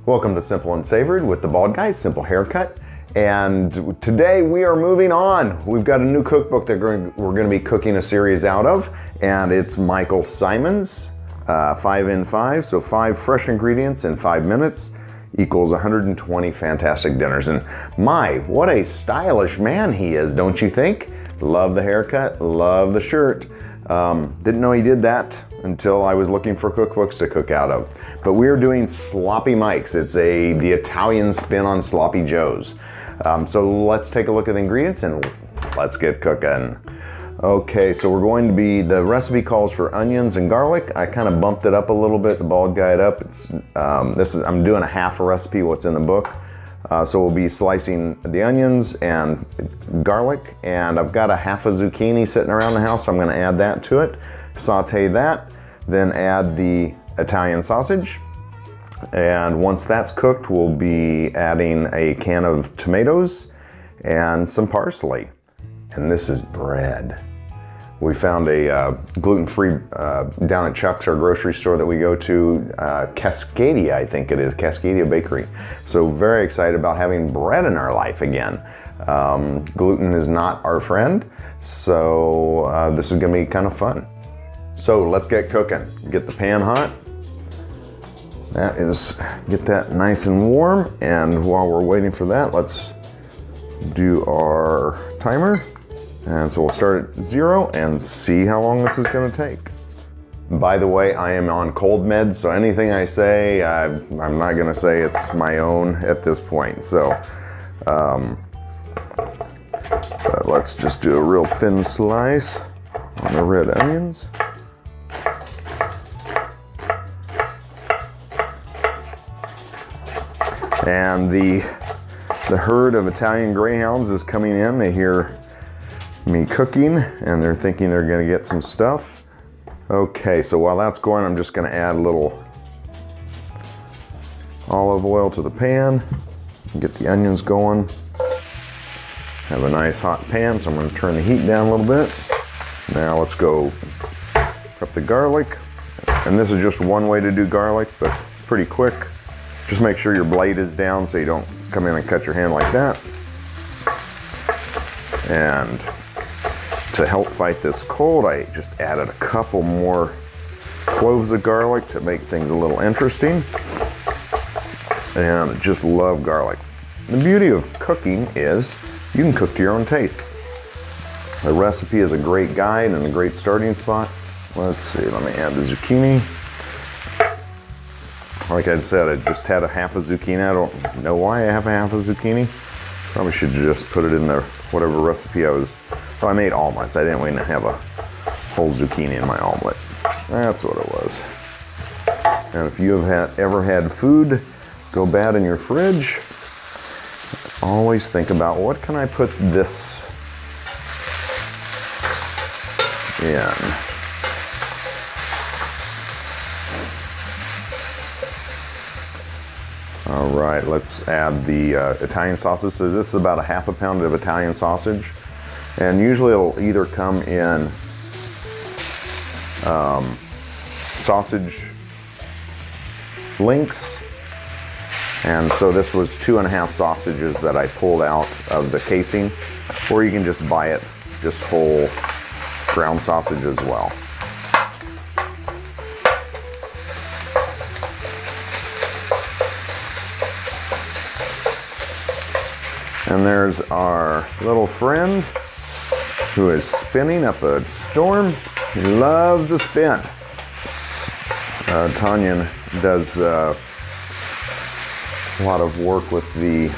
Welcome to Simple and Savored with the Bald Guy, Simple Haircut. And today we are moving on. We've got a new cookbook that we're going to be cooking a series out of, and it's Michael Symon's 5 in 5. So 5 fresh ingredients in 5 minutes equals 120 fantastic dinners. And my, what a stylish man he is, don't you think? Love the haircut, love the shirt. Didn't know he did that until I was looking for cookbooks to cook out of. But we're doing Sloppy Mike's. It's the Italian spin on Sloppy Joe's. So let's take a look at the ingredients and let's get cooking. Okay, so we're going to be, the recipe calls for onions and garlic. I kind of bumped it up a little bit, the Bald Guy it up. I'm doing a half a recipe, what's in the book. So we'll be slicing the onions and garlic, and I've got a half a zucchini sitting around the house, so I'm gonna add that to it. Saute that, then add the Italian sausage. And once that's cooked, we'll be adding a can of tomatoes and some parsley. And this is bread. We found a gluten-free down at Chuck's, our grocery store that we go to, Cascadia, I think it is, Cascadia Bakery. So very excited about having bread in our life again. Gluten is not our friend, so this is gonna be kind of fun. So let's get cooking. Get the pan hot. Get that nice and warm, and while we're waiting for that, let's do our timer. And so we'll start at 0 and see how long this is going to take. By the way, I am on cold meds, so anything I say, I'm not going to say it's my own at this point. So but let's just do a real thin slice on the red onions. And the herd of Italian greyhounds is coming in. They hear me cooking and they're thinking they're going to get some stuff. Okay, so while that's going, I'm just going to add a little olive oil to the pan and get the onions going. Have a nice hot pan, so I'm going to turn the heat down a little bit. Now let's go prep the garlic. And this is just one way to do garlic, but pretty quick. Just make sure your blade is down so you don't come in and cut your hand like that. And to help fight this cold, I just added a couple more cloves of garlic to make things a little interesting. And I just love garlic. The beauty of cooking is you can cook to your own taste. The recipe is a great guide and a great starting spot. Let's see, let me add the zucchini. Like I said, I just had a half a zucchini. I don't know why I have a half a zucchini. Probably should just put it in the whatever recipe I was. Well, I made omelets. I didn't want to have a whole zucchini in my omelet. That's what it was. And if you have ever had food go bad in your fridge, always think about, what can I put this in? All right, let's add the Italian sausage. So this is about a half a pound of Italian sausage. And usually it'll either come in sausage links. And so this was 2.5 sausages that I pulled out of the casing. Or you can just buy it, just whole ground sausage as well. And there's our little friend who is spinning up a storm. He loves to spin. Tanya does a lot of work with the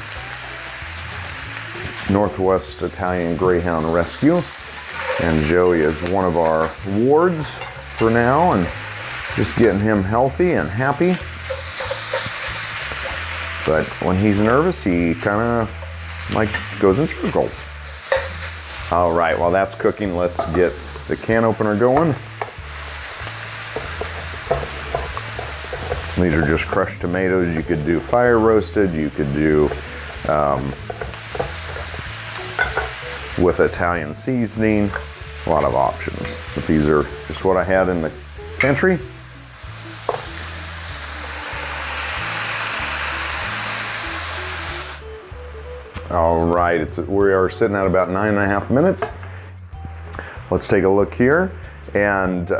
Northwest Italian Greyhound Rescue. And Joey is one of our wards for now, and just getting him healthy and happy. But when he's nervous, he kind of goes in circles. All right, while that's cooking, let's get the can opener going. These are just crushed tomatoes. You could do fire roasted, you could do with Italian seasoning, a lot of options. But these are just what I had in the pantry. All right, we are sitting at about 9.5 minutes. Let's take a look here. And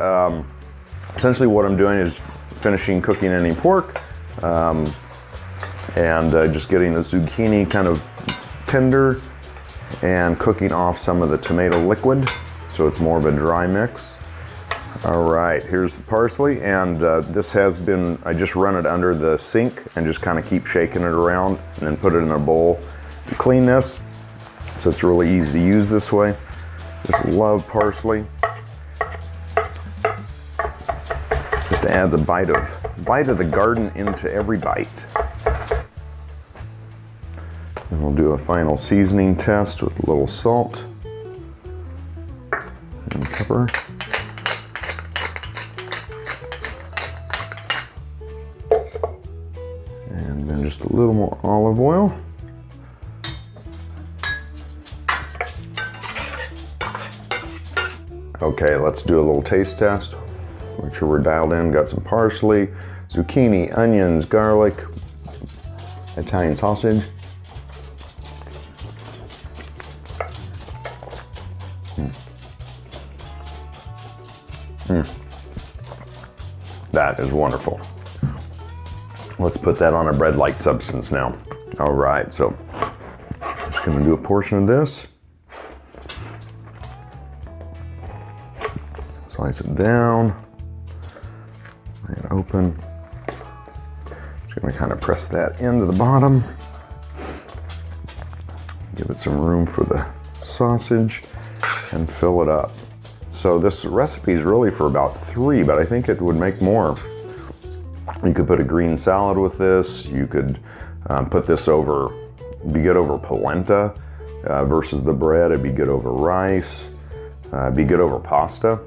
essentially what I'm doing is finishing cooking any pork and just getting the zucchini kind of tender and cooking off some of the tomato liquid, so it's more of a dry mix. All right, here's the parsley, and this has been, I just run it under the sink and just kind of keep shaking it around and then put it in a bowl to clean this. So it's really easy to use this way. Just love parsley. Just adds a bite of the garden into every bite. And we'll do a final seasoning test with a little salt and pepper. And then just a little more olive oil. Okay, let's do a little taste test. Make sure we're dialed in. Got some parsley, zucchini, onions, garlic, Italian sausage. That is wonderful. Let's put that on a bread-like substance now. All right, so just gonna do a portion of this. Slice it down, lay it open. Just gonna kind of press that into the bottom. Give it some room for the sausage and fill it up. So this recipe is really for about 3, but I think it would make more. You could put a green salad with this. You could put this over, it'd be good over polenta versus the bread. It'd be good over rice. It'd be good over pasta.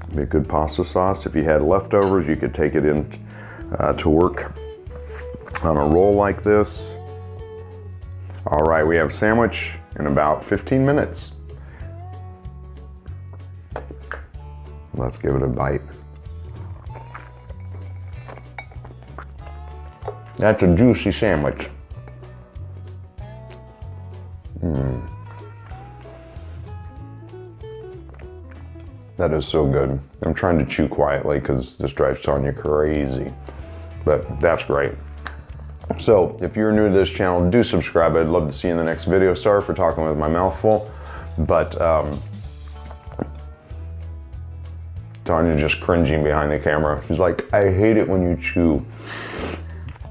It'd be a good pasta sauce. If you had leftovers, you could take it in to work on a roll like this. All right, we have sandwich in about 15 minutes. Let's give it a bite. That's a juicy sandwich. That is so good. I'm trying to chew quietly because this drives Tanya crazy, but that's great. So if you're new to this channel, do subscribe. I'd love to see you in the next video. Sorry for talking with my mouth full, but Tanya's just cringing behind the camera. She's like, I hate it when you chew.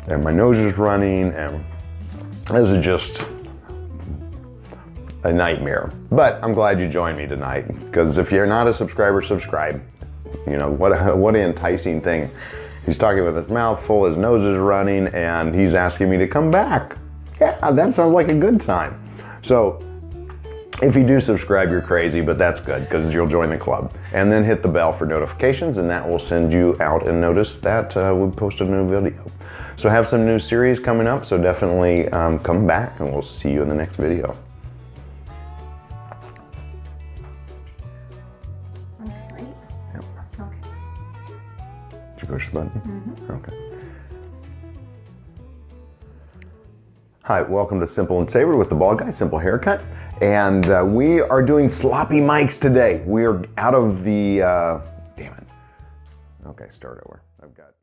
And my nose is running, and this is just a nightmare. But I'm glad you joined me tonight, because if you're not a subscriber, subscribe. You know, what an enticing thing. He's talking with his mouth full, his nose is running, and he's asking me to come back. Yeah, that sounds like a good time. So if you do subscribe, you're crazy, but that's good because you'll join the club. And then hit the bell for notifications, and that will send you out a notice that we posted a new video. So I have some new series coming up, so definitely come back, and we'll see you in the next video. Okay. Yep. Okay. Did you push the button? Mm-hmm. Okay. Hi, welcome to Simple and Savory with the Bald Guy, Simple Haircut. And we are doing sloppy mics today. We are out of the, damn it. Okay, start over. I've got